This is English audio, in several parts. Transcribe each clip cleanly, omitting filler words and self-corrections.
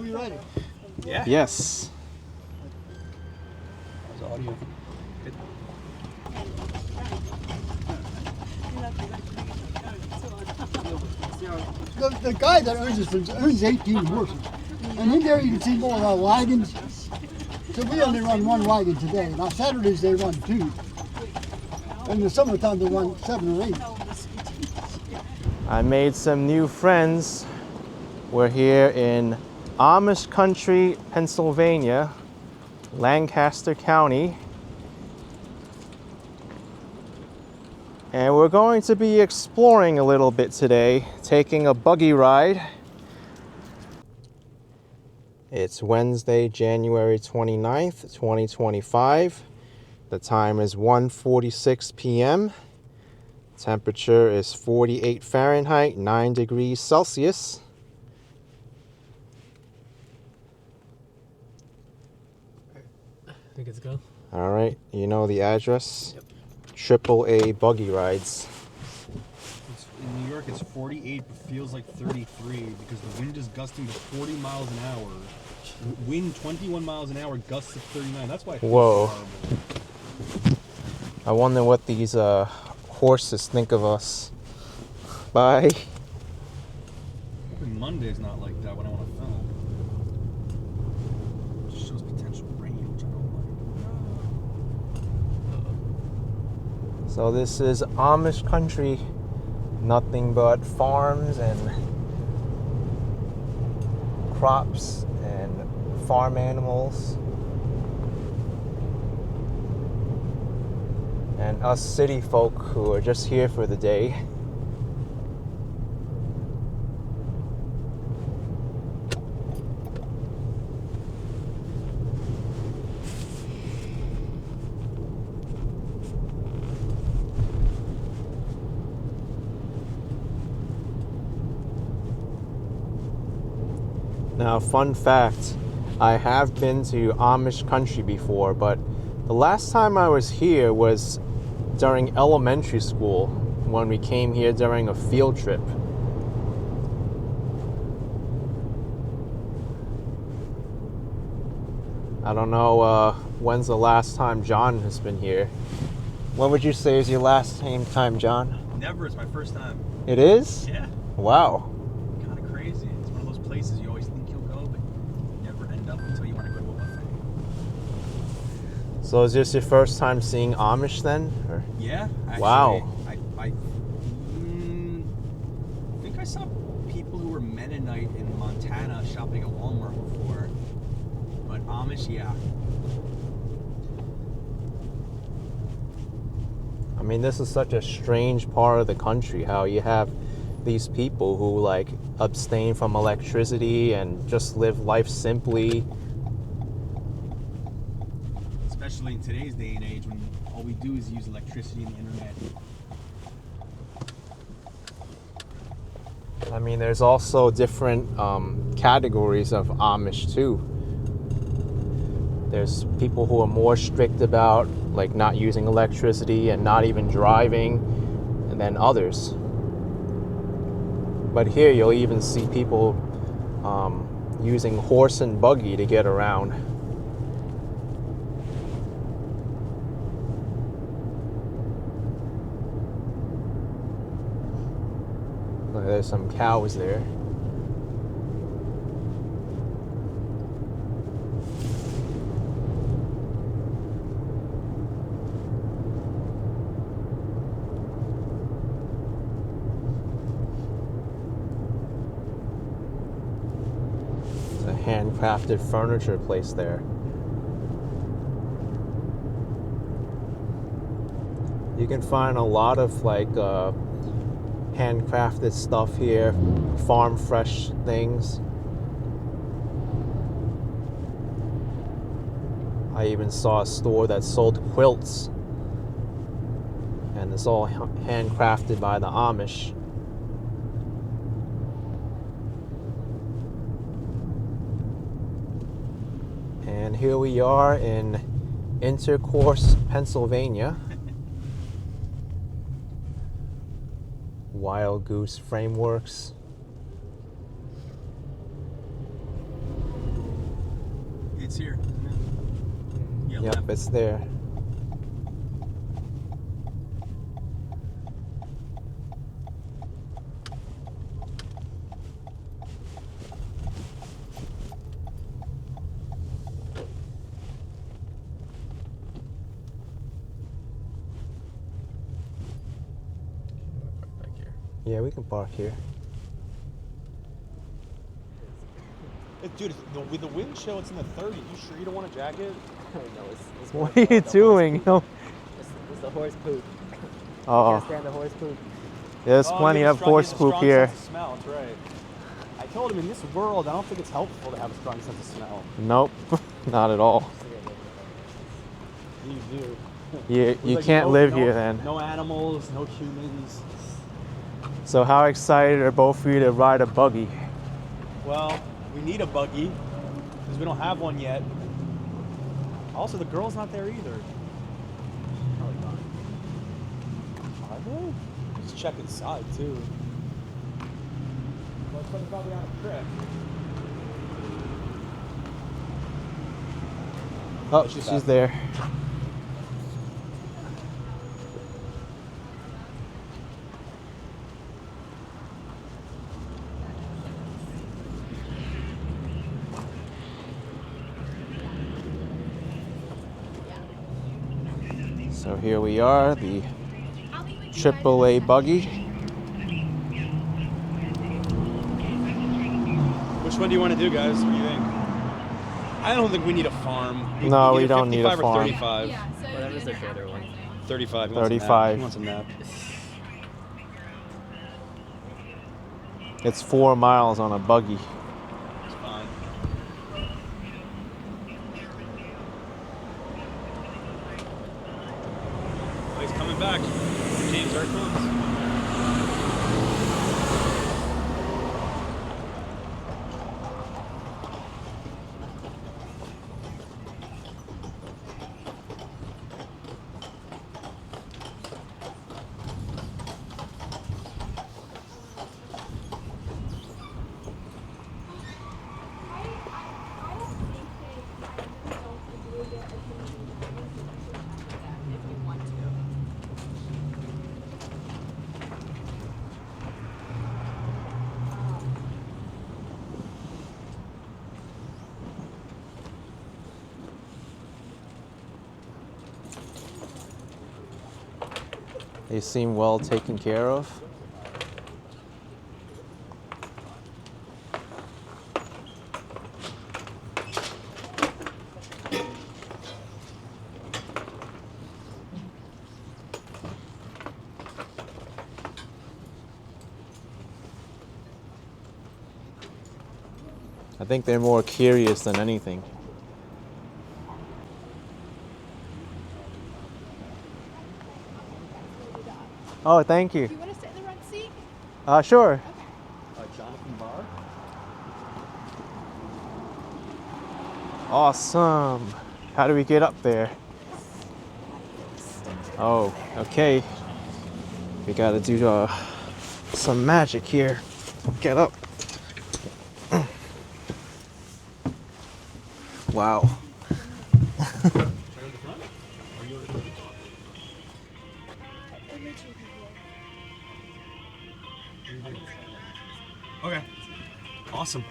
we ready? Yeah. Yes. How's audio? Good. The guy that owns this owns 18 horses. And in there you can see more of our wagons. So we only run one wagon today. Now Saturdays they run two. In the summertime they run 7 or 8. I made some new friends. We're here in Amish country, Pennsylvania, Lancaster County. And we're going to be exploring a little bit today, taking a buggy ride. It's Wednesday, January 29th, 2025. The time is 1:46 p.m. Temperature is 48 Fahrenheit, 9 degrees Celsius. I think it's go. All right, you know the address? Yep. AAA buggy rides. In New York, it's 48, but feels like 33 because the wind is gusting to 40 miles an hour. Wind 21 miles an hour, gusts to 39. That's why it feels Whoa. horrible. I wonder what these horses think of us. Bye. Hoping Monday's not like that when I want to film. It just shows potential rain, which I don't like. So this is Amish country. Nothing but farms and crops and farm animals. And us city folk who are just here for the day. Now, fun fact, I have been to Amish country before, but the last time I was here was during elementary school when we came here during a field trip. I don't know when's the last time John has been here. When would you say is your last time, John? Never. It's my first time. It is? Yeah. Wow. Kind of crazy. It's one of those places you always think you'll go, but you never end up until you want to go to a buffet. So is this your first time seeing Amish then? Or? Yeah. Actually, Wow. I think I saw people who were Mennonite in Montana shopping at Walmart before. But Amish, yeah. I mean, this is such a strange part of the country, how you have these people who like abstain from electricity and just live life simply. Especially in today's day and age when all we do is use electricity and the internet. I mean, there's also different categories of Amish too. There's people who are more strict about like not using electricity and not even driving, and then others. But here you'll even see people using horse and buggy to get around. Look, there's some cows there. Handcrafted furniture place there. You can find a lot of like handcrafted stuff here, farm fresh things. I even saw a store that sold quilts, and it's all handcrafted by the Amish. And here we are in Intercourse, Pennsylvania. Wild Goose Frameworks. It's here. Yeah, Yep, left. it's there. Back here. Yeah, we can park here. Dude, with the wind chill, it's in the 30s. You sure you don't want a jacket? No, it's What are you doing? No. It's the horse poop. Oh, Can't stand the horse poop. there's Oh, plenty you have of a strong- horse he has a poop strong here. sense of smell, that's right. I told him in this world, I don't think it's helpful to have a strong sense of smell. Nope, not at all. You do. You Like, can't no- live no- here then. No animals, no humans. So how excited are both of you to ride a buggy? Well, we need a buggy because we don't have one yet. Also, the girl's not there either. Probably not. Are they? Let's check inside too. Well, it's probably on a trip. Oh, she's she's back. there. So here we are, the AAA buggy. Which one do you want to do, guys? What do you think? I don't think we need a farm. No, we either don't need a 55 or farm. 35. Whatever's the shorter one. 35. He 35. wants a nap. It's 4 miles on a buggy. It's fine. Oh, he's coming back. James, there it comes. They seem well taken care of. I think they're more curious than anything. Oh, thank you. Do you want to sit in the front seat? Sure. Jonathan Barr. Awesome. How do we get up there? Oh, okay. We gotta do some magic here. Get up. Wow. Okay. Awesome.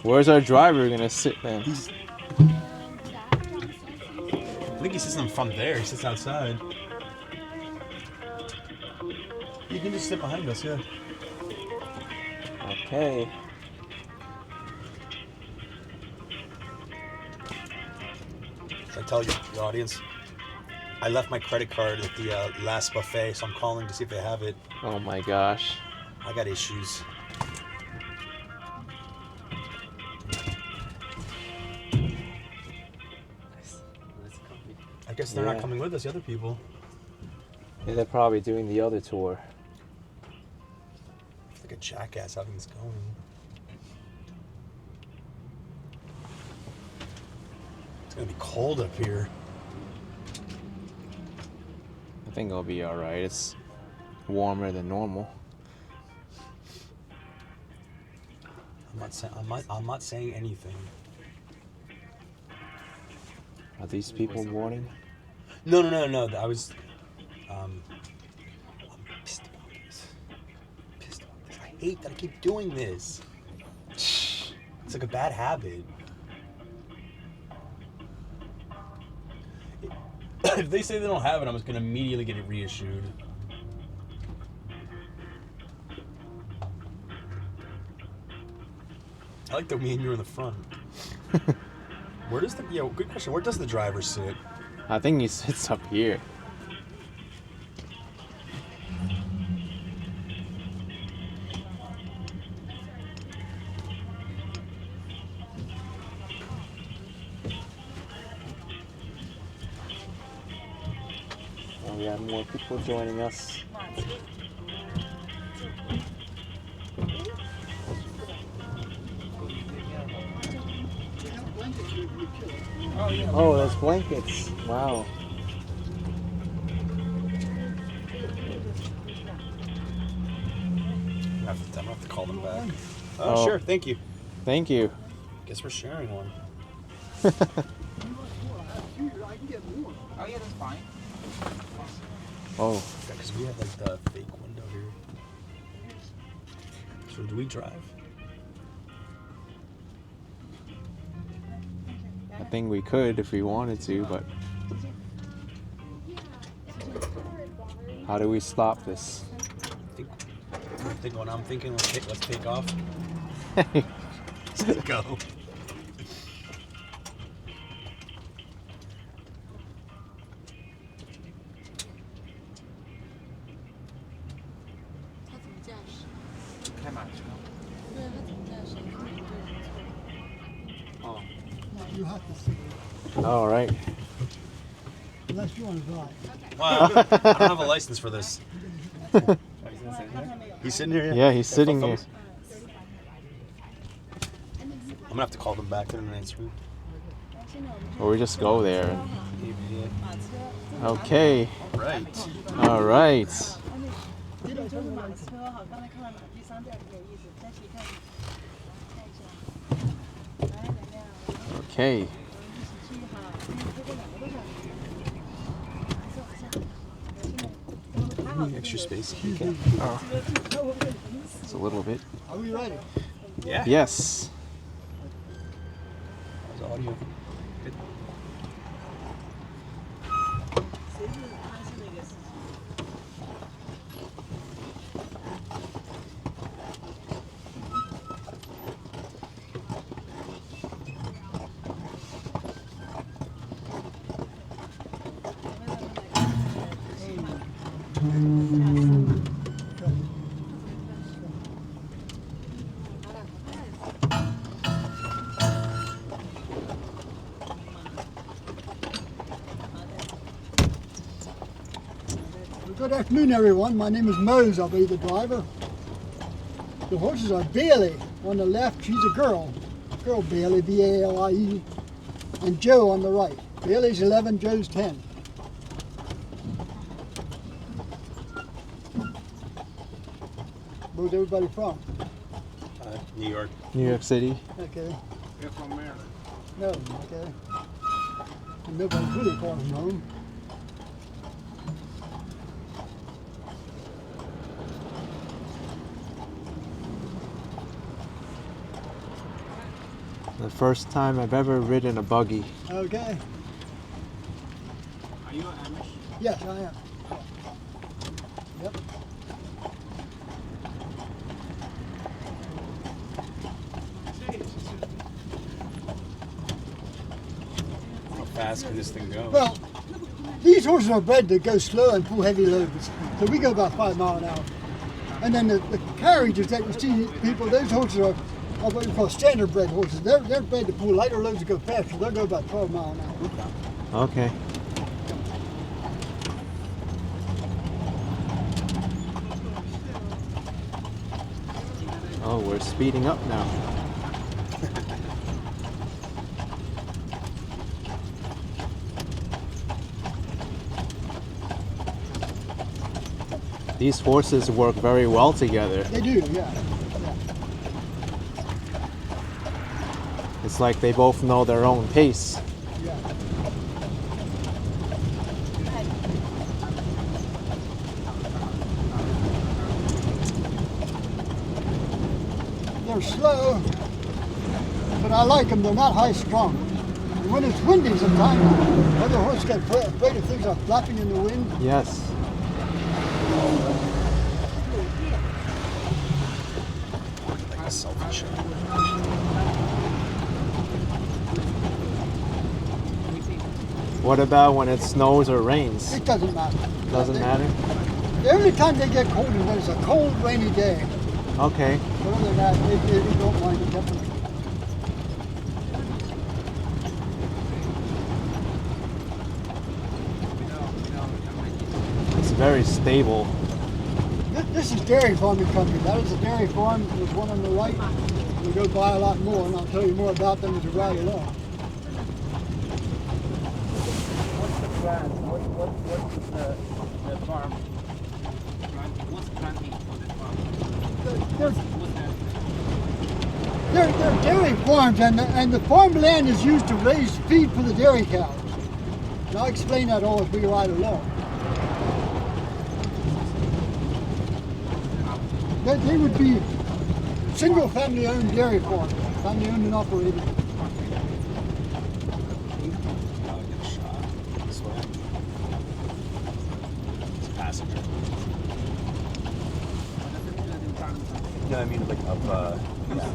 Where's our driver gonna sit then? I think he sits in the front there. He sits outside. You can just sit behind us, yeah. Okay. Should I tell you, the audience? I left my credit card at the last buffet, so I'm calling to see if they have it. Oh my gosh. I got issues. I guess they're Yeah. not coming with us, the other people. Yeah, they're probably doing the other tour. It's like a jackass having this going. It's gonna be cold up here. I think it'll be alright. It's warmer than normal. I'm not saying anything. Are these people boarding? No. I was. I'm pissed about this. I hate that I keep doing this. It's like a bad habit. If they say they don't have it, I'm just gonna immediately get it reissued. I like that me and you are in the front. Where does the good question. Where does the driver sit? I think he sits up here. Oh, we have more people joining us. Oh, those blankets. Wow. I'm gonna have to call them back. Oh. Sure, thank you. Thank you. Guess we're sharing one. I can get more. Oh yeah, that's fine. Oh, Because we have like the fake window here. So do we drive? I think we could if we wanted to, but how do we stop this? I think when I'm thinking, let's take off. Let's go. You have to see it. All right. Unless you want to drive. Wow, I don't have a license for this. He's sitting here? Yeah, he's sitting here. I'm gonna have to call them back to the next room. Or we just go there. Yeah. Okay. Right. All right. Okay. Any extra space? Okay. Oh. It's a little bit. Are we ready? Yeah. Yes. How's audio? Good. Good afternoon, everyone. My name is Mose. I'll be the driver. The horses are Bailey. On the left, she's a girl. Girl Bailey, B-A-L-I-E. And Joe on the right. Bailey's 11, Joe's 10. Where's everybody from? New York. New York City. Okay. You're from Maryland. No, okay. And nobody's really far from home. The first time I've ever ridden a buggy. Okay. Are you an Amish? Yes, I am. Yep. How fast can this thing go? Well, these horses are bred to go slow and pull heavy loads. So we go about 5 miles an hour. And then the carriages that you see people, those horses are what we call standard bred horses. They're bred to pull lighter loads and go faster. They'll go about 12 miles an hour. Okay. Oh, we're speeding up now. These horses work very well together. They do, yeah. It's like they both know their own pace. Yeah. They're slow, but I like them. They're not high strung. And when it's windy sometimes, other horses get afraid of things are flapping in the wind. Yes. Like a selfie shot. What about when it snows or rains? It doesn't matter. Doesn't matter? The only time they get cold is when it's a cold, rainy day. Okay. But other than that, they don't mind the temperature. It's very stable. This is dairy farming country. That is a dairy farm. There's one on the right. We go by a lot more, and I'll tell you more about them as we ride along. What's the brand? What's the farm? What's planting for the farm? They're dairy farms, and the farmland is used to raise feed for the dairy cows. And I'll explain that all as we ride along. They would be single family owned dairy farms, family owned and operated. I'll get a shot this way. It's a passenger. No, I mean like up, yeah.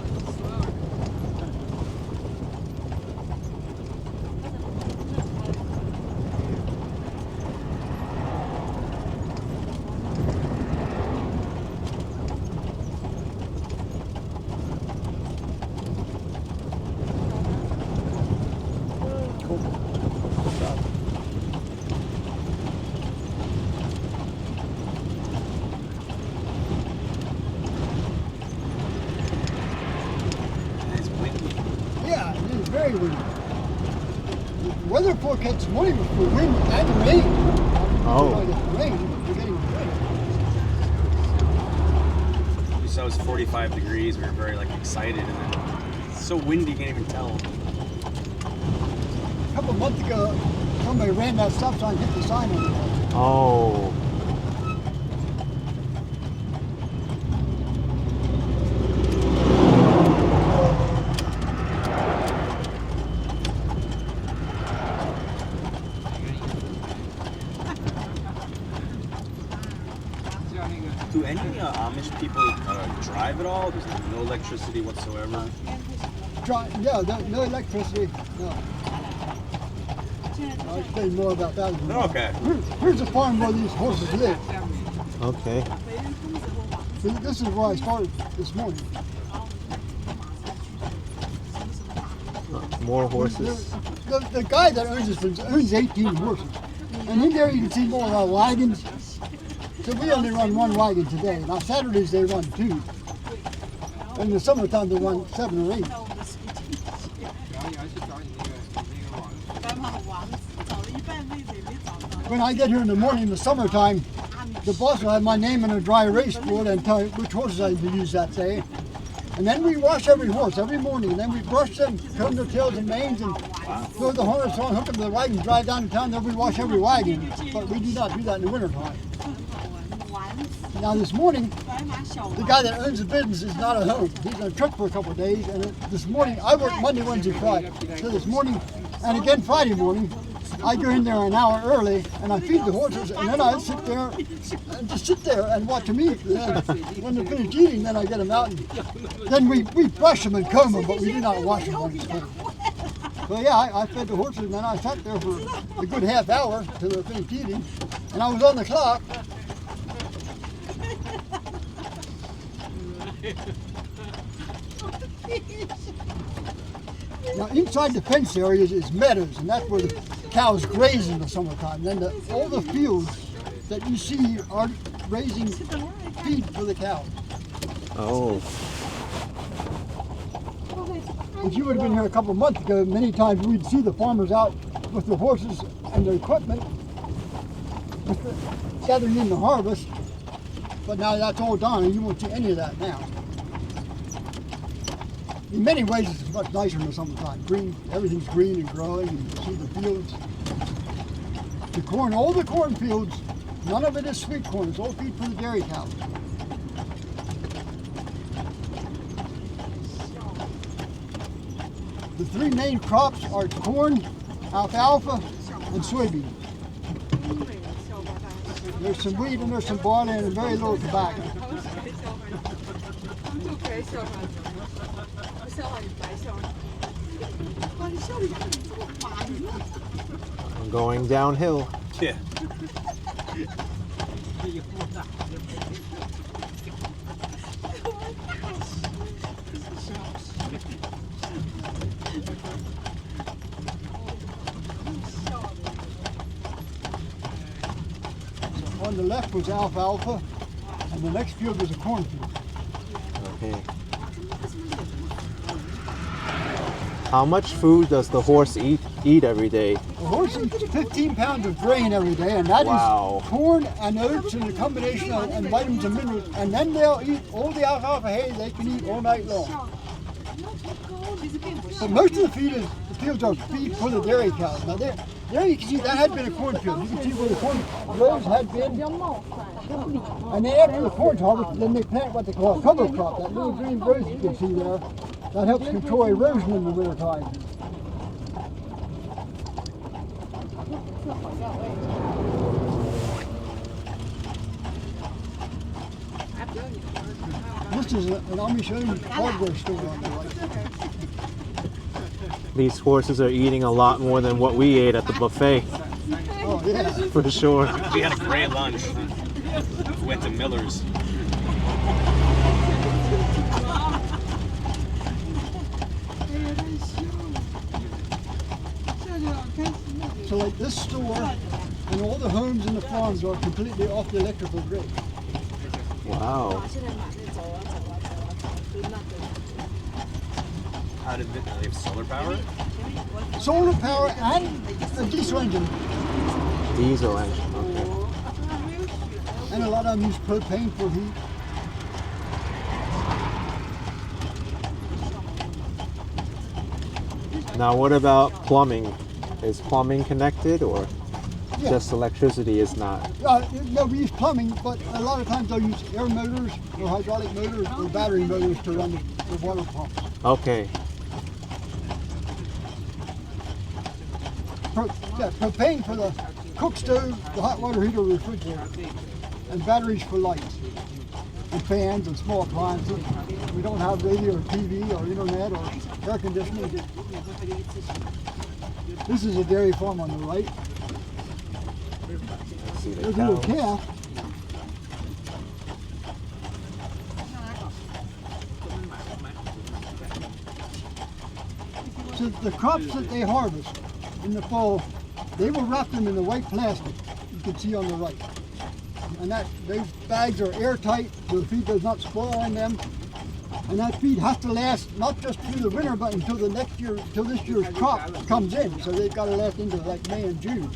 Yeah, it is very windy. The weather forecast this morning was for wind and rain. Oh. Rain, we're getting rain. We saw it was 45 degrees. We were very like excited, and then it's so windy, you can't even tell. A couple of months ago, somebody ran that stop sign, hit the sign on it. Oh. Do any Amish people drive at all? There's no electricity whatsoever. No electricity. No. I'll explain more about that. Okay. Here's a farm where these horses live. Okay. See, this is where I started this morning. More horses. The guy that owns this place owns 18 horses. And in there you can see more of our wagons. So we only run one wagon today. Now Saturdays they run two. In the summertime they run 7 or 8. When I get here in the morning in the summertime, the boss will have my name on a dry erase board and tell me which horses I need to use that day. And then we wash every horse every morning. And then we brush them, comb their tails and manes, and throw the harness on, hook them to the wagon, drive down to town. Then we wash every wagon. But we do not do that in the wintertime. Now this morning, the guy that owns the business is not at home. He's on a trip for a couple of days. And this morning, I work Monday, Wednesday, Friday. So this morning, and again Friday morning, I go in there an hour early and I feed the horses, and then I sit there and just sit there and watch them eat. And when they're finished eating, then I get them out, and then we brush them and comb them, but we do not wash them when it's cold. So yeah, I fed the horses, and then I sat there for a good half hour till they're finished eating, and I was on the clock. Now inside the fence areas is meadows, and that's where the cows graze in the summertime. Then all the fields that you see are raising feed for the cows. Oh. If you would have been here a couple of months ago, many times we'd see the farmers out with the horses and their equipment gathering in the harvest, but now that's all done and you won't see any of that now. In many ways it's much nicer in the summertime. Green, everything's green and growing, and you see the fields. The corn, all the cornfields, none of it is sweet corn, it's all feed for the dairy cows. The three main crops are corn, alfalfa, and soybean. There's some wheat and there's some barley and very little tobacco. I'm going downhill. Yeah. On the left was alfalfa, and the next field was a cornfield. Okay. How much food does the horse eat every day? The horse eats 15 pounds of grain every day, and that Wow. is corn and oats and a combination of and vitamins and minerals. And then they'll eat all the alfalfa hay they can eat all night long. But most of the fields are feed for the dairy cows. Now there you can see that had been a cornfield. You can see where the corn rows had been. And then after the corn's harvested, then they plant what they call a cover crop. That little green rose you can see there, that helps control erosion in the winter time. This is an Amish-owned hardware store on the right. These horses are eating a lot more than what we ate at the buffet, Oh yeah. for sure. We had a great lunch. We went to Miller's. So like this store and all the homes and the farms are completely off the electrical grid. Wow. How did they have solar power? Solar power and a diesel engine. Diesel engine. Okay. And a lot of them use propane for heat. Now, what about plumbing? Is plumbing connected, or Yeah. just electricity is not? No, we use plumbing, but a lot of times they'll use air motors or hydraulic motors or battery motors to run the water pumps. Okay. Propane for the cook stove, the hot water heater, refrigerator, and batteries for lights, and fans and small appliances. We don't have radio or TV or internet or air conditioning. This is a dairy farm on the right. See the There's a little cows. calf. So the crops that they harvest in the fall, they will wrap them in the white plastic you can see on the right. And those bags are airtight so the feed does not spoil in them. And that feed has to last not just through the winter, but until this year's crop comes in. So they've got to last into like May and June.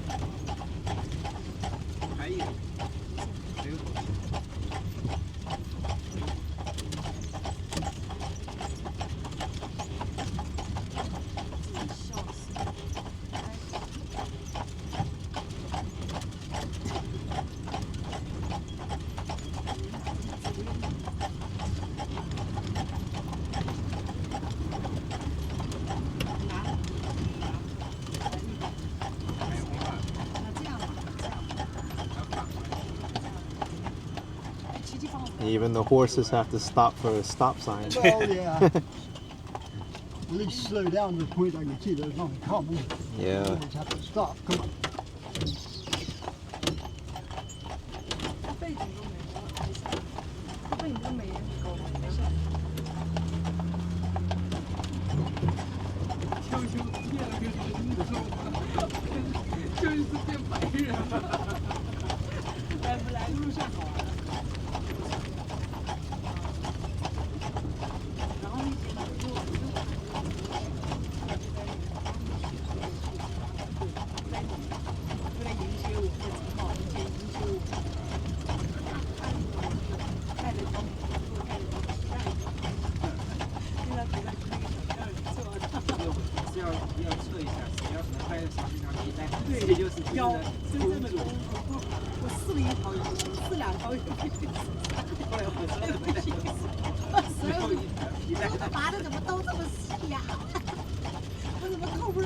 Even the horses have to stop for a stop sign. Well, yeah. At least slow down to the point I can see there's nothing coming. Yeah. They just have to stop. Come on.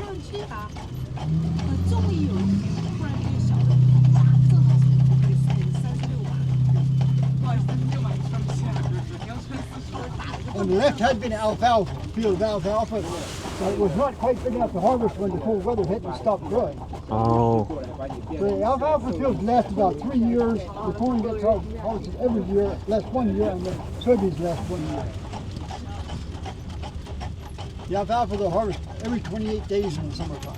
有吹拔，终于有突然这个小的，正好是36把，不好意思，36把穿不下，你要穿稍微大的。 On the left had been alfalfa, field of alfalfa, but it was not quite big enough to harvest when the cold weather hit and stopped growing. Oh, So the alfalfa fields last about 3 years. The corn gets harvested every year, lasts 1 year, and the soybeans last 1 year. The alfalfa they'll harvest every 28 days in the summertime.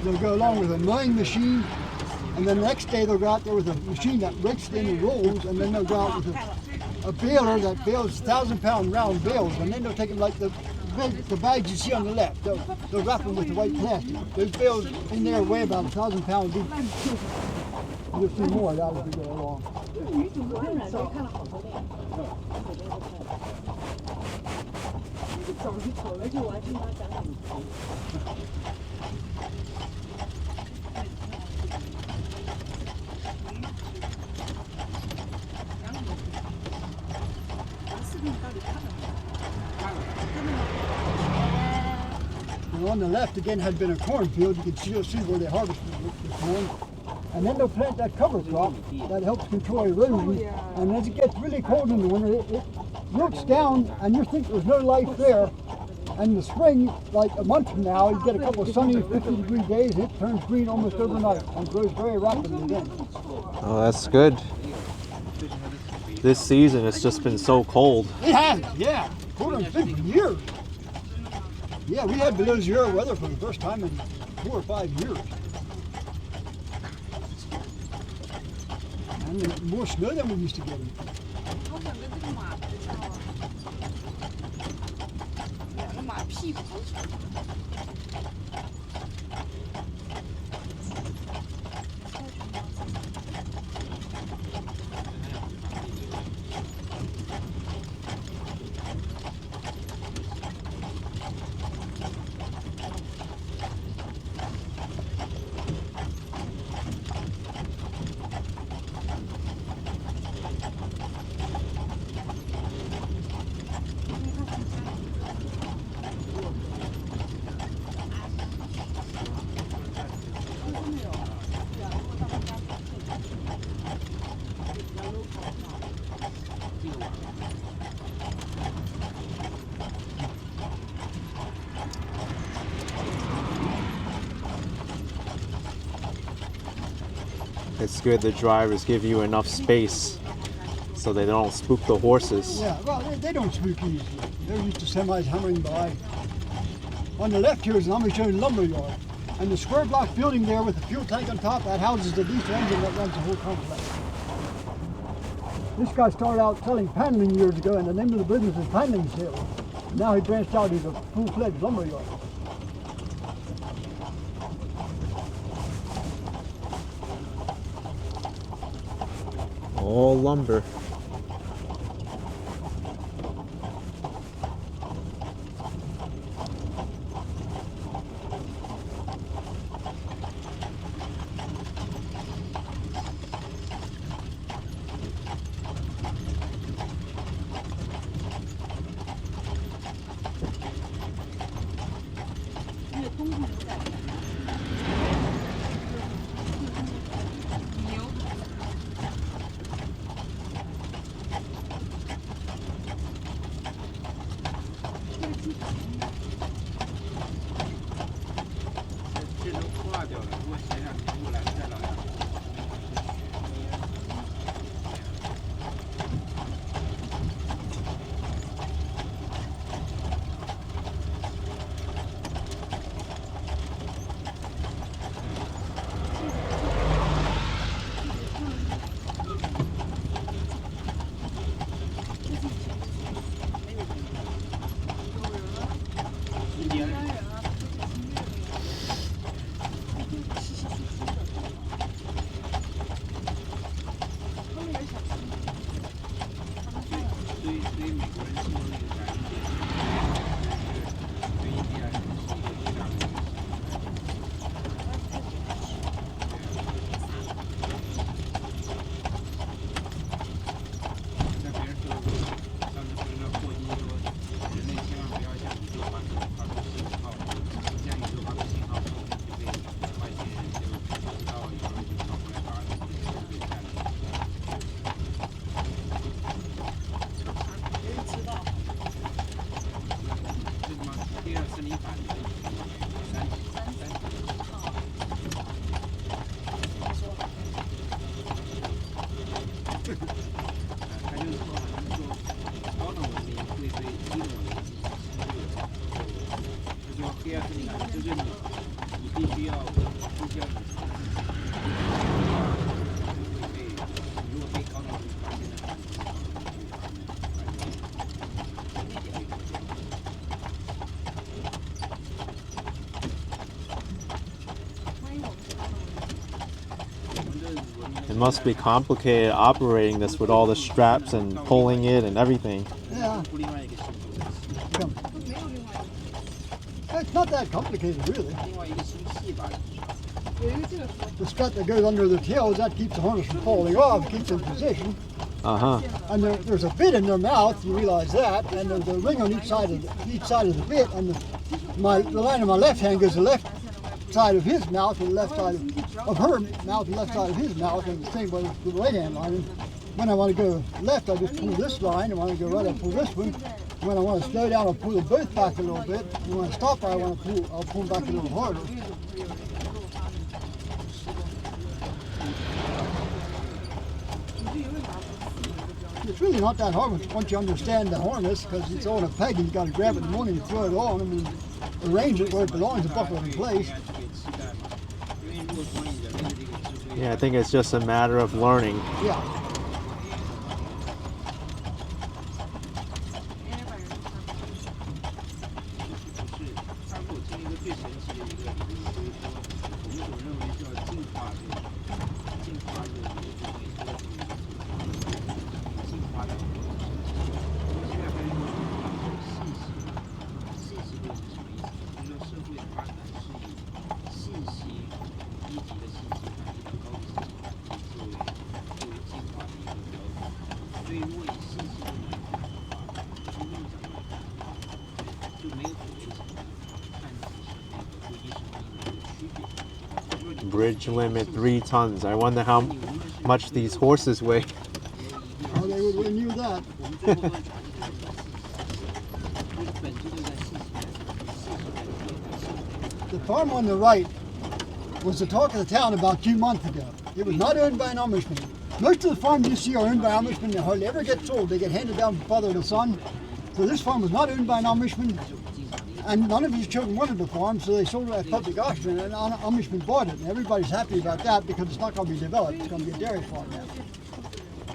They'll go along with a mowing machine, and then the next day they'll go out there with a machine that breaks it into rolls, and then they'll go out with a baler that bales 1,000-pound round bales, and then they'll take them like the bags you see on the left. They'll wrap them with the white plastic. Those bales in there weigh about 1,000 pounds each. You'll see more of that as we go along. 走一走，而且我还听他讲很多。视频到底看了没？ And on the left again had been a cornfield. You can see where they harvested the corn. And then they'll plant that cover crop that helps control erosion. And as it gets really cold in the winter, it roots down and you think there's no life there. And in the spring, like a month from now, you get a couple of sunny 50-degree days, it turns green almost overnight and grows very rapidly again. oh, that's good. This season it's just been so cold. It has, yeah. Cold and big for years. Yeah, we had below zero weather for the first time in 4 or 5 years. And more snow than we used to get. 好想跟这个马比较啊，两个马屁股都长。 It's good the drivers give you enough space so they don't spook the horses. Yeah, well, they don't spook easily. They're used to semis humming by. On the left here is an Amish lumber yard. And the square block building there with the fuel tank on top, that houses the diesel engine that runs the whole complex. This guy started out selling paneling years ago, and the name of the business is paneling sales. Now he branched out, he's a full-fledged lumber yard. All lumber. 他就是说好像说高等文明会对低等文明进行侵略，他说黑暗森林就是你必须要如果被高等文明发现的话，It must be complicated operating this with all the straps and pulling it and everything. Yeah. Come. It's not that complicated, really. 另外一个星系吧， The strut that goes under the tails, that keeps the harness from falling off, keeps in position. Uh-huh. And there's a bit in their mouth, you realize that, and there's a ring on each side of the bit, and the line of my left hand goes to the left side of his mouth and the left side of her mouth and left side of his mouth, and the same way with the right hand line. And when I want to go left, I just pull this line, and when I go right, I pull this one. When I want to slow down, I'll pull them both back a little bit. And when I stop, I'll pull them back a little harder. It's really not that hard once you understand the harness, because it's on a peg and you got to grab it in the morning and throw it on. I mean, arrange it where it belongs and buckle it in place. Yeah, I think it's just a matter of learning. Yeah. Bridge limit 3 tons. I wonder how much these horses weigh. Oh, they would win you that. The farm on the right was the talk of the town about 2 months ago. It was not owned by an Amishman. Most of the farms you see are owned by Amishmen. They hardly ever get sold. They get handed down from father to son. So this farm was not owned by an Amishman, and none of his children wanted the farm, so they sold it at public auction, and an Amishman bought it. And everybody's happy about that because it's not going to be developed. It's going to be a dairy farm now.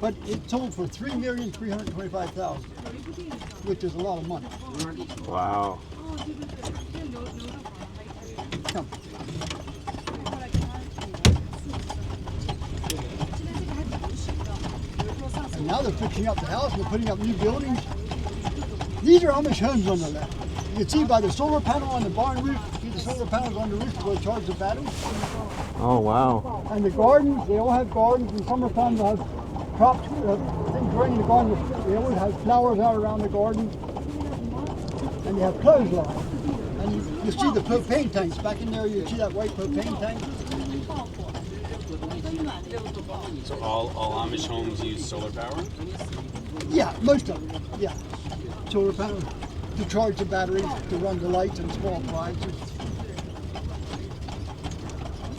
But it sold for $3,325,000, which is a lot of money. Wow. Come. And now they're fixing up the house and they're putting up new buildings. These are Amish homes on the left. You can see by the solar panel on the barn roof, see the solar panels on the roof where they charge the batteries. Oh, wow. And the gardens, they all have gardens. In summertime they have crops, things growing in the garden. They always have flowers out around the garden. And they have clotheslines. And you see the propane tanks back in there. You see that white propane tank? So all Amish homes use solar power? Yeah, most of them. Yeah, solar panels to charge the batteries, to run the lights and small appliances.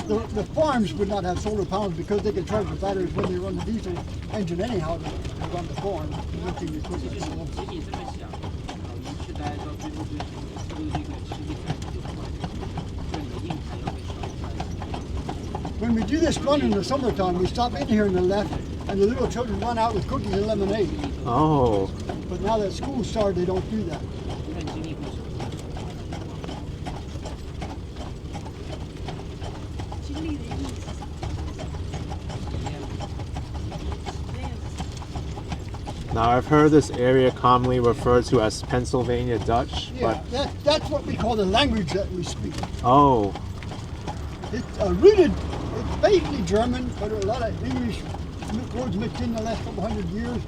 The farms would not have solar panels because they could charge the batteries when they run the diesel engine anyhow to run the farm. Lifting the equipment. When we do this run in the summertime, we stop in here on the left, and the little children run out with cookies and lemonade. Oh. But now that school started, they don't do that. Now, I've heard this area commonly referred to as Pennsylvania Dutch, Yeah, but... that's what we call the language that we speak. Oh. It's rooted, it's basically German, but a lot of English words mixed in the last couple hundred years.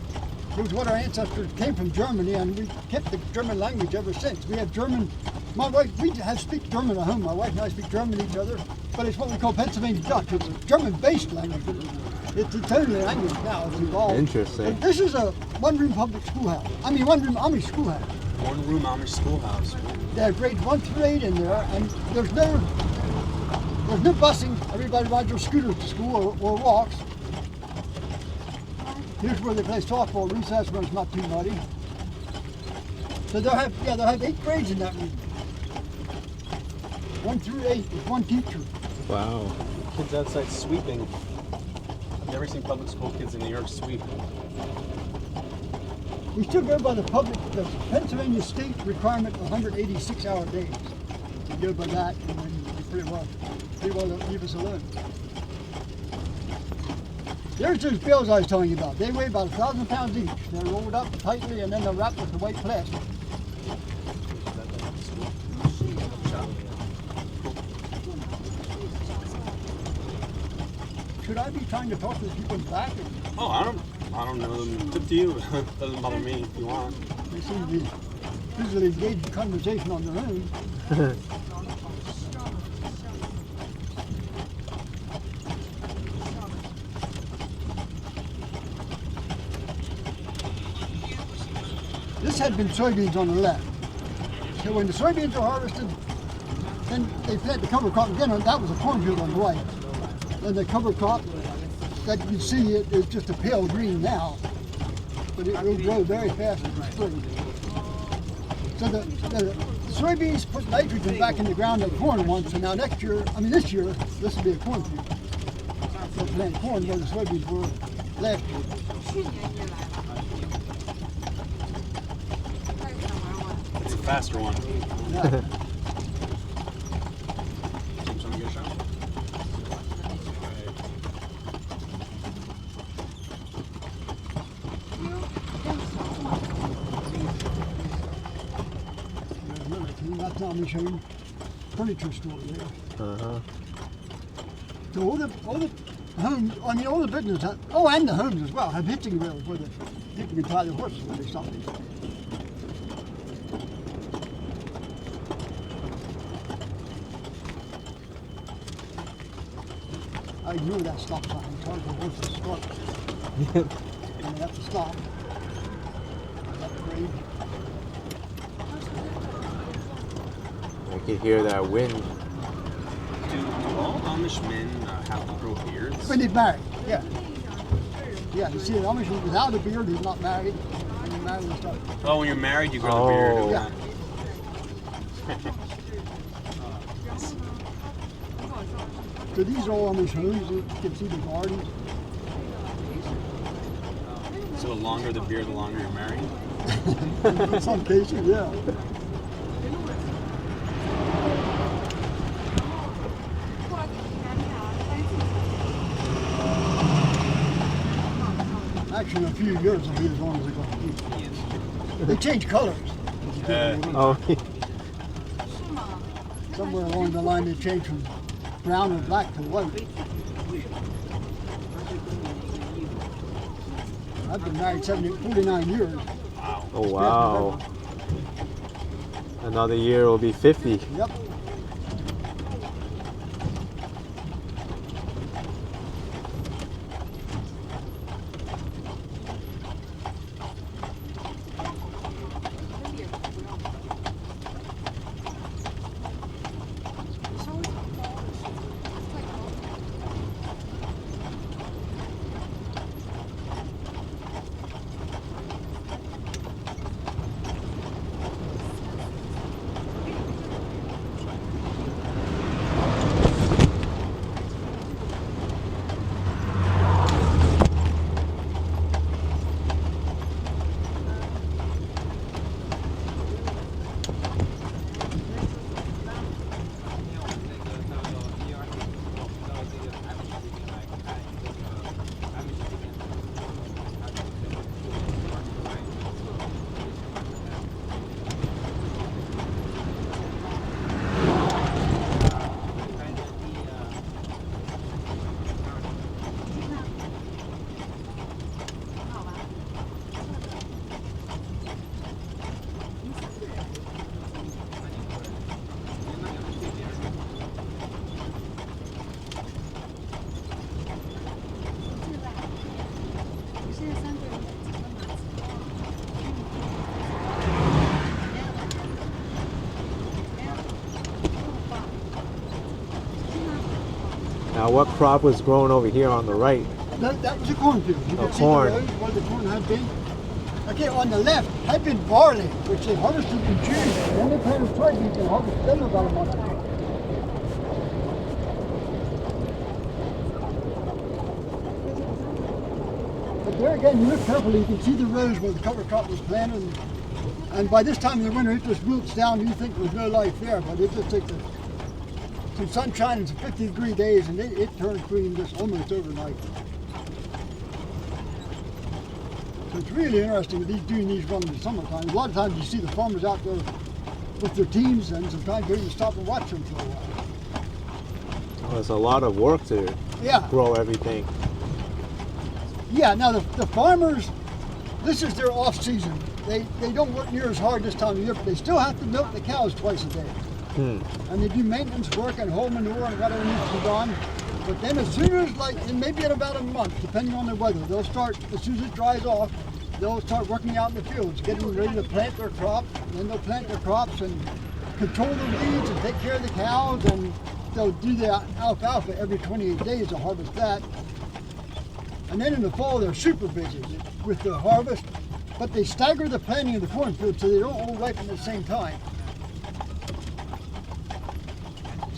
It was what our ancestors came from Germany, and we kept the German language ever since. We have German, my wife, we have speak German at home. My wife and I speak German to each other, but it's what we call Pennsylvania Dutch. It's a German-based language. It's a totally language now. It's evolved. Interesting. And this is a one-room public schoolhouse. I mean, one-room Amish schoolhouse. One-room Amish schoolhouse. They have grades 1 through 8 in there, and there's no busing. Everybody rides their scooters to school or walks. Here's where they play softball recess when it's not too muddy. So they'll have 8 grades in that room. 1 through 8 with one teacher. Wow. Kids outside sweeping. I've never seen public school kids in New York sweep. We still go by the Pennsylvania state requirement of 186-hour days. We go by that, and then they pretty well don't leave us alone. There's those bales I was telling you about. They weigh about 1,000 pounds each. They're rolled up tightly, and then they're wrapped with the white plastic. Should I be trying to talk to the people in the back? Oh, I don't know them. It's up to you. Doesn't bother me if you want. They seem to be busily engaged in conversation on their own. This had been soybeans on the left. So when the soybeans are harvested, then they plant the cover crop again, and that was a cornfield on the right. Then the cover crop that you see it is just a pale green now, but it will grow very fast in the spring. So the soybeans put nitrogen back in the ground like corn once, and now this year, this will be a cornfield. They'll plant corn where the soybeans were last year. It's a faster one. Yeah. Someone get a shot? That's Amish home furniture store there. Uh-huh. So all the homes, all the businesses, and the homes as well, have hitching rails where people can tie their horses when they stop. I ignore that stop sign. It's hard for horses to start. And they have to stop. That's great. I can hear that wind. Do all Amish men have to grow beards? When he's married, yeah. Yeah, you see, an Amish without a beard, he's not married. When you're married, and stuff. Oh, when you're married, you grow the beard. Oh. Yeah. So these are all Amish homes. You can see the gardens. So the longer the beard, the longer you're married? In some cases, yeah. Actually, in a few years, it'll be as long as they're going to keep. They change colors. Oh, Somewhere along the line, they changed from brown or black to white. I've been married 49 years. oh wow. Another year will be 50. Yep. Now what crop was grown over here on the right? That was a cornfield. You Oh, can see corn. the rows where the corn had been. Okay, on the left had been barley, which they harvested in June. Then they planted soybeans and harvested them about a month ago. But there again, you look carefully, you can see the rows where the cover crop was planted. And by this time in the winter, it just wilts down. You think there's no life there, but it just takes some sunshine and some 50-degree days, and it turns green just almost overnight. So it's really interesting doing these runs in the summertime. A lot of times you see the farmers out there with their teams, and sometimes you stop and watch them for a while. Well, there's a lot of work to Yeah. grow everything. Yeah, now the farmers, this is their off season. They don't work near as hard this time of year, but they still have to milk the cows twice a day. And they do maintenance work and whole manure and whatever needs to be done. But then as soon as, and maybe in about a month, depending on the weather, they'll start, as soon as it dries off, they'll start working out in the fields, getting ready to plant their crop. And then they'll plant their crops and control the weeds and take care of the cows. And they'll do the alfalfa every 28 days to harvest that. And then in the fall, they're super busy with the harvest. But they stagger the planting of the cornfield so they don't all ripen at the same time.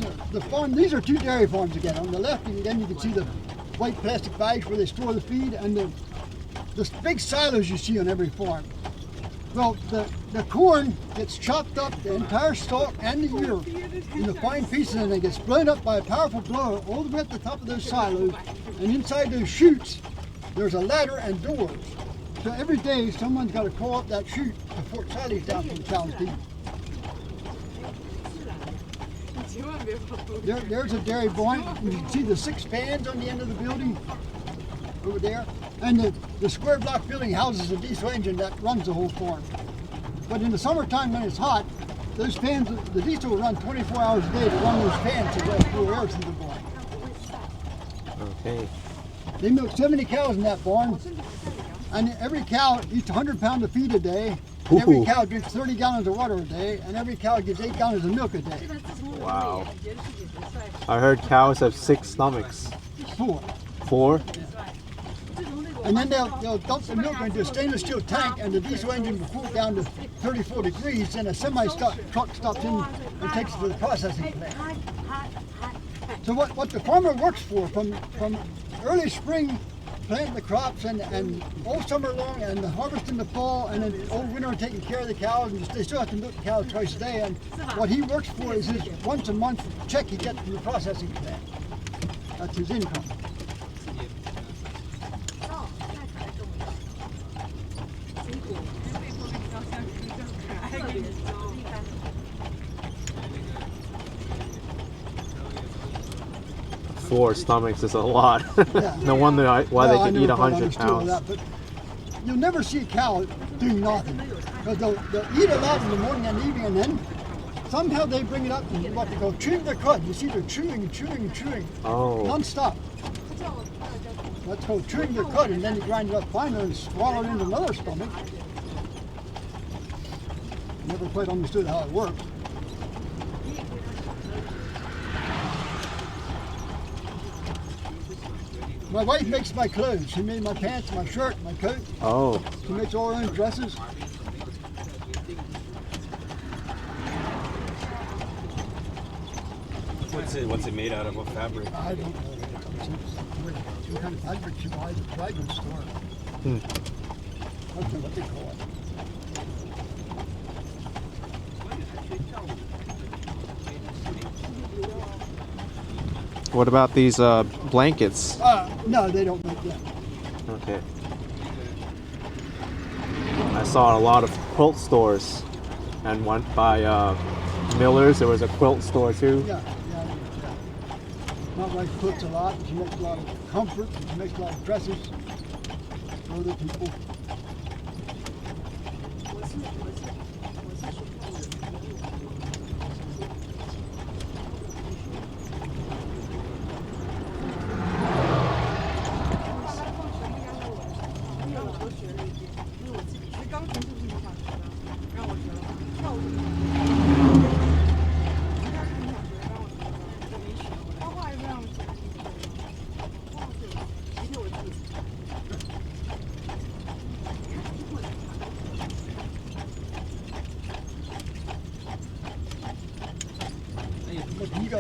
So the farm, these are two dairy farms again. On the left, then you can see the white plastic bags where they store the feed, and the big silos you see on every farm. Well, the corn gets chopped up, the entire stalk and the ear, into fine pieces, and it gets blown up by a powerful blower all the way at the top of those silos. And inside those chutes, there's a ladder and doors. So every day, someone's got to crawl up that chute to Fort Sally's down to the cow's teeth. There's a dairy barn. You can see the 6 fans on the end of the building over there. And the square block building houses a diesel engine that runs the whole farm. But in the summertime when it's hot, those fans, the diesel will run 24 hours a day to run those fans to let cool air through the barn. Okay. They milk 70 cows in that barn. And every cow eats 100 pounds of feed a day. And every cow drinks 30 gallons of water a day. And every cow gives 8 gallons of milk a day. Wow. I heard cows have 6 stomachs. 4. 4? And then they'll dump the milk into a stainless steel tank, and the diesel engine will cool it down to 34 degrees, and a truck stops in and takes it to the processing plant. So what the farmer works for from early spring, planting the crops and all summer long, and the harvest in the fall, and then all winter taking care of the cows, and they still have to milk the cows twice a day. And what he works for is his once a month check he gets from the processing plant. That's his income. Four stomachs is a lot. Yeah. No wonder why they can eat never 100 understood all pounds. that, but you'll never see a cow doing nothing. Because they'll eat a lot in the morning and evening, and then somehow they bring it up and what they call chewing their cud. You see they're chewing, Oh. non-stop. That's called chewing their cud, and then you grind it up finer and swallow it into another stomach. Never quite understood how it works. My wife makes my clothes. She made my pants, my shirt, my coat. Oh. She makes all her own dresses. What's it made out of? What fabric? I don't know. Some kind of fabric she buys at the fragment store. I don't know what they call it. What about these blankets? No, they don't make that. Okay. I saw a lot of quilt stores, and went by Miller's. There was a quilt store too. Yeah. My wife cooks a lot. She makes a lot of comfort. She makes a lot of dresses for other people.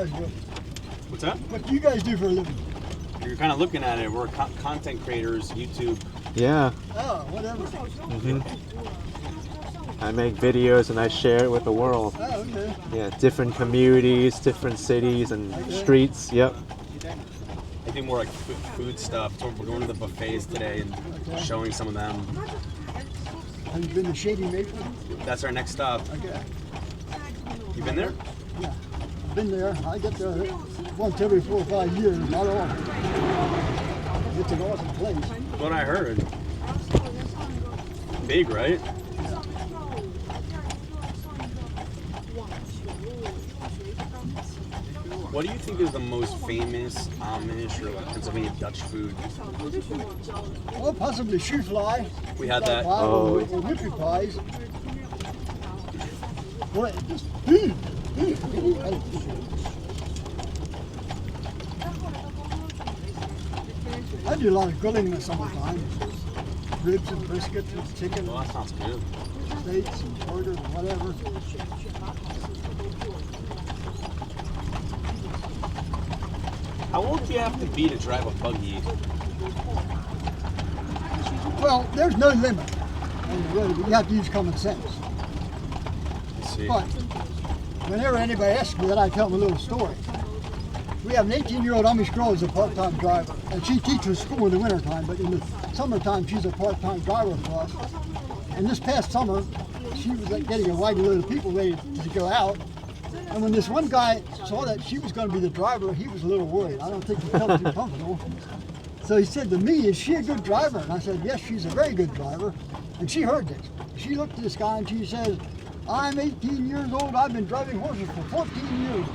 guys do? What's that? What do you guys do for a living? You're kind of looking at it. We're content creators, YouTube. Yeah. Oh, whatever. I make videos and I share it with the world. Oh, okay. Yeah, different communities, different cities and streets. Yep. I do more like food stuff. So we're going to the buffets today and showing some of them. Have you been to Shady Maple? That's our next stop. Okay. You been there? Yeah. I've been there. I get there once every 4 or 5 years, not often. It's an awesome place. What I heard. Big, right? What do you think is the most famous Amish or like Pennsylvania Dutch food? Well, possibly shoe fly. We had that. Oh. Or whippy pies. Well, just, I do a lot of grilling in the summertime. Ribs and briskets and chicken, Well, that sounds good. steaks and burgers and whatever. How old do you have to be to drive a buggy? Well, there's no limit on the road, but you have to use common sense. Let's see. But whenever anybody asks me that, I tell them a little story. We have an 18-year-old Amish girl as a part-time driver, and she teaches school in the wintertime, but in the summertime she's a part-time driver for us. And this past summer, she was like getting a wagon load of people ready to go out. And when this one guy saw that she was going to be the driver, he was a little worried. I don't think he felt too comfortable. So he said to me, "Is she a good driver?" And I said, "Yes, she's a very good driver." And she heard this. She looked at this guy and she says, "I'm 18 years old. I've been driving horses for 14 years."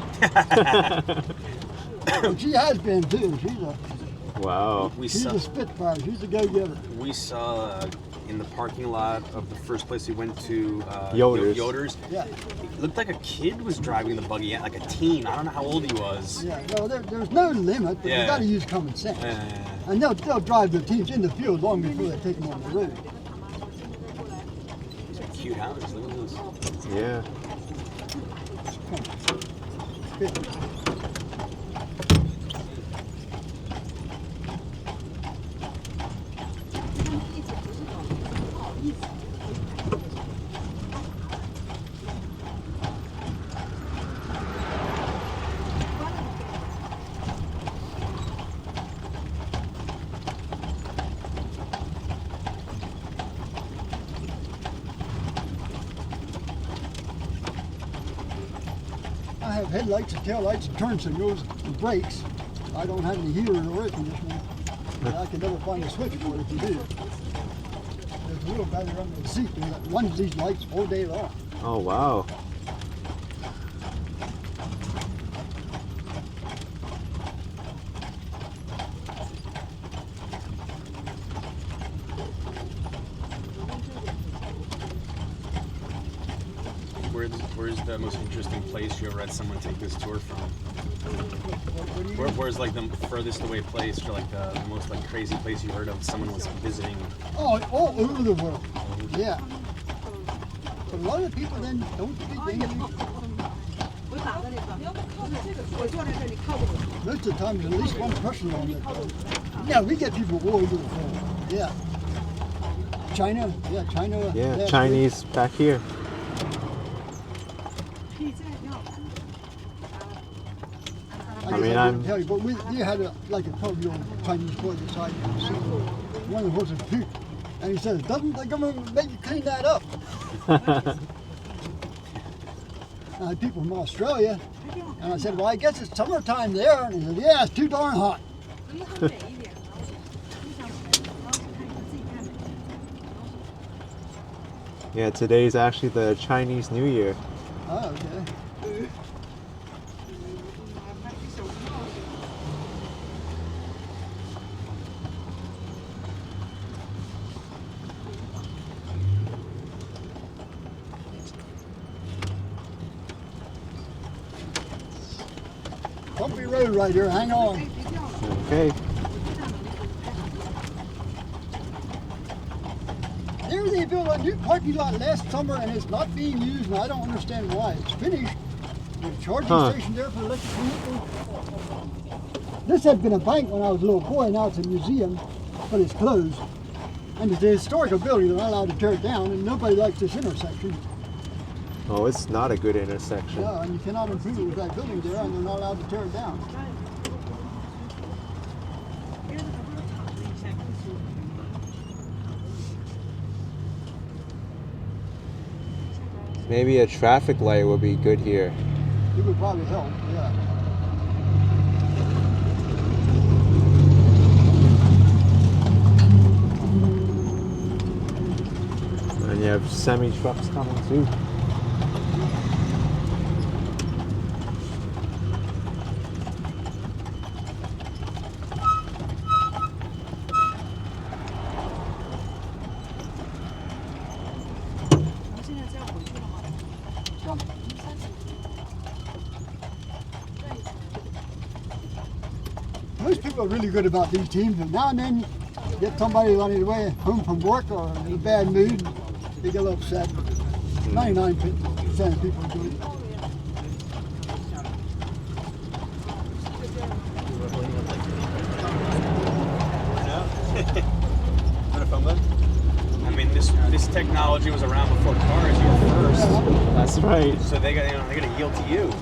And she has been too. Wow. She's a spitfire. She's a go-getter. We saw in the parking lot of the first place we went to, Yoder's. Yoder's. Yeah, It looked like a kid was driving the buggy, like a teen. I don't know how old he was. yeah. Well, there's no limit, but Yeah. you got to use common sense. Yeah. And they'll drive the teams in the field long before they take them on the road. These are cute houses. Look at this. Yeah. I have headlights and taillights and turn signals and brakes. I don't have any heater or air conditioning. And I can never find a switch for it if you do. There's a little battery under the seat that runs these lights all day long. Oh, wow. Where's the most interesting place you ever had someone take this tour from? Where's like the furthest away place, or like the most like crazy place you heard of someone was visiting? Oh, all over the world. Yeah. But a lot of people then don't speak English. Most of the time, there's at least one person on it. Yeah, we get people all over the world. Yeah. China. Yeah, China. Yeah, Chinese back here. I mean, didn't I'm- tell you, but we had like a 12-year-old Chinese boy beside me. One of the horses puked, and he said, "Doesn't the government make you clean that up?" I had people from Australia, and I said, "Well, I guess it's summertime there." And he said, "Yeah, it's too darn hot." Yeah, today's actually the Chinese New Year. Oh, okay. Bumpy road right here. Hang on. Okay. There they built a new parking lot last summer and it's not being used, and I don't understand why. It's finished, There's a charging station there for electric vehicles. This had been a bank when I was a little boy, now it's a museum, but it's closed. And it's a historical building, they're not allowed to tear it down, and nobody likes this intersection. Oh, it's not a good intersection. Yeah, and you cannot improve it with that building there, and they're not allowed to tear it down. Maybe a traffic light would be good here. It would probably help, yeah. And you have semi-trucks coming too. Most people are really good about these teams, but now and then get somebody on his way home from work or in a bad mood, they get a little upset. 99% of people do it. Want to film that? I mean, this technology was around before cars. You were first, That's right. so they got to yield to you.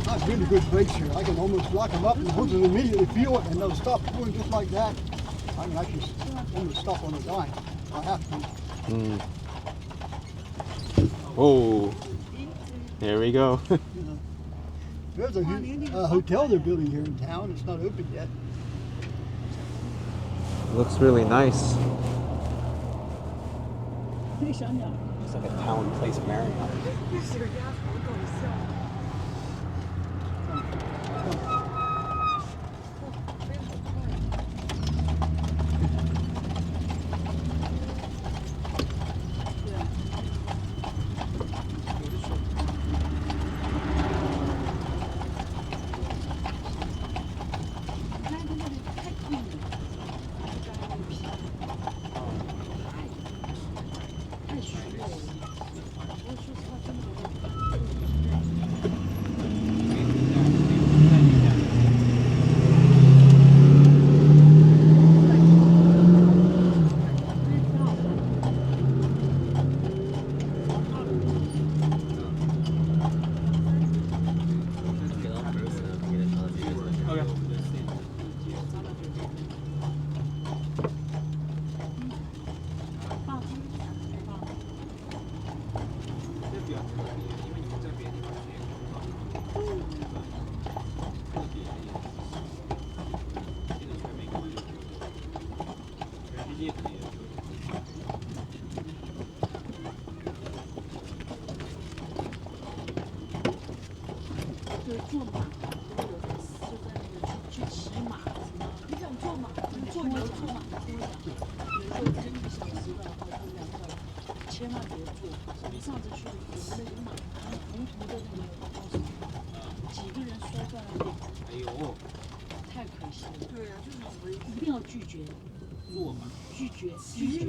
That's really good brakes here. I can almost lock them up and the horses immediately feel it and they'll stop going just like that. I can actually almost stop on a dime. I have to. Oh, here we go. There's a hotel they're building here in town. It's not open yet. Looks really nice. It's like a town place Marriott.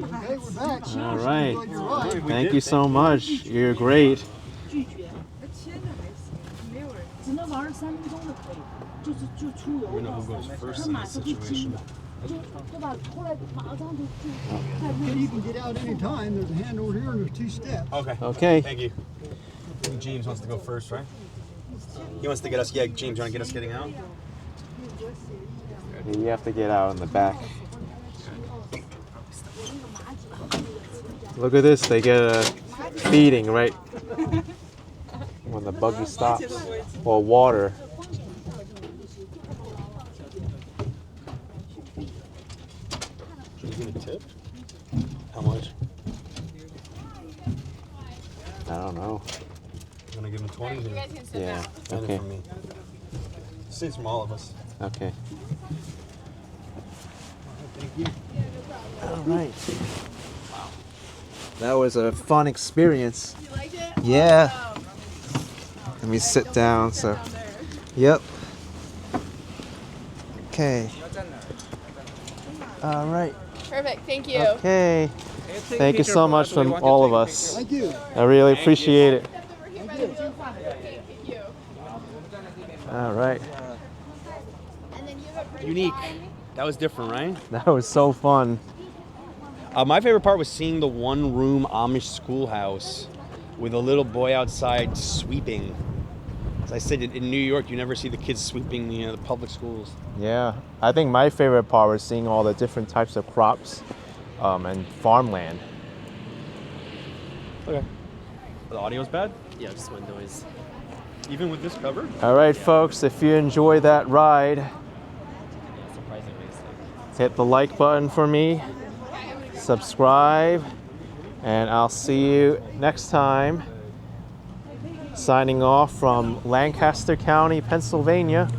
Okay, we're back. All right. You're right. Thank you so much. You're great. 只能玩3分钟就可以，就出油 We know who goes first 他 in 马 this 上就惊 situation. 了，对吧？后来马上就太 And you can get out anytime. There's a hand over here and there's 2 steps. Okay. Okay. Thank you. I think James wants to go first, right? He wants to get us. Yeah, James, you want to get us getting out? You have to get out in the back. Look at this. They get a feeding right when the buggy stops. Or water. Should we give a tip? How much? I don't know. I'm gonna give him 20 here. Yeah. And Okay. from me. Saves from all of us. Okay. Thank you. All right. That was a fun experience. You liked it? Yeah. Let me sit down. So. Yep. Okay. All right. Perfect. Thank you. Okay. Thank you so much from all of us. Thank you. I really appreciate it. All right. Unique. That was different, right? That was so fun. My favorite part was seeing the one-room Amish schoolhouse with a little boy outside sweeping. As I said, in New York, you never see the kids sweeping the public schools. Yeah. I think my favorite part was seeing all the different types of crops and farmland. Okay. The audio's bad? Yeah, just wind noise. Even with this covered? All right, folks, if you enjoyed that ride, Yeah, surprisingly. It's like, hit the like button for me, subscribe, and I'll see you next time. Signing off from Lancaster County, Pennsylvania.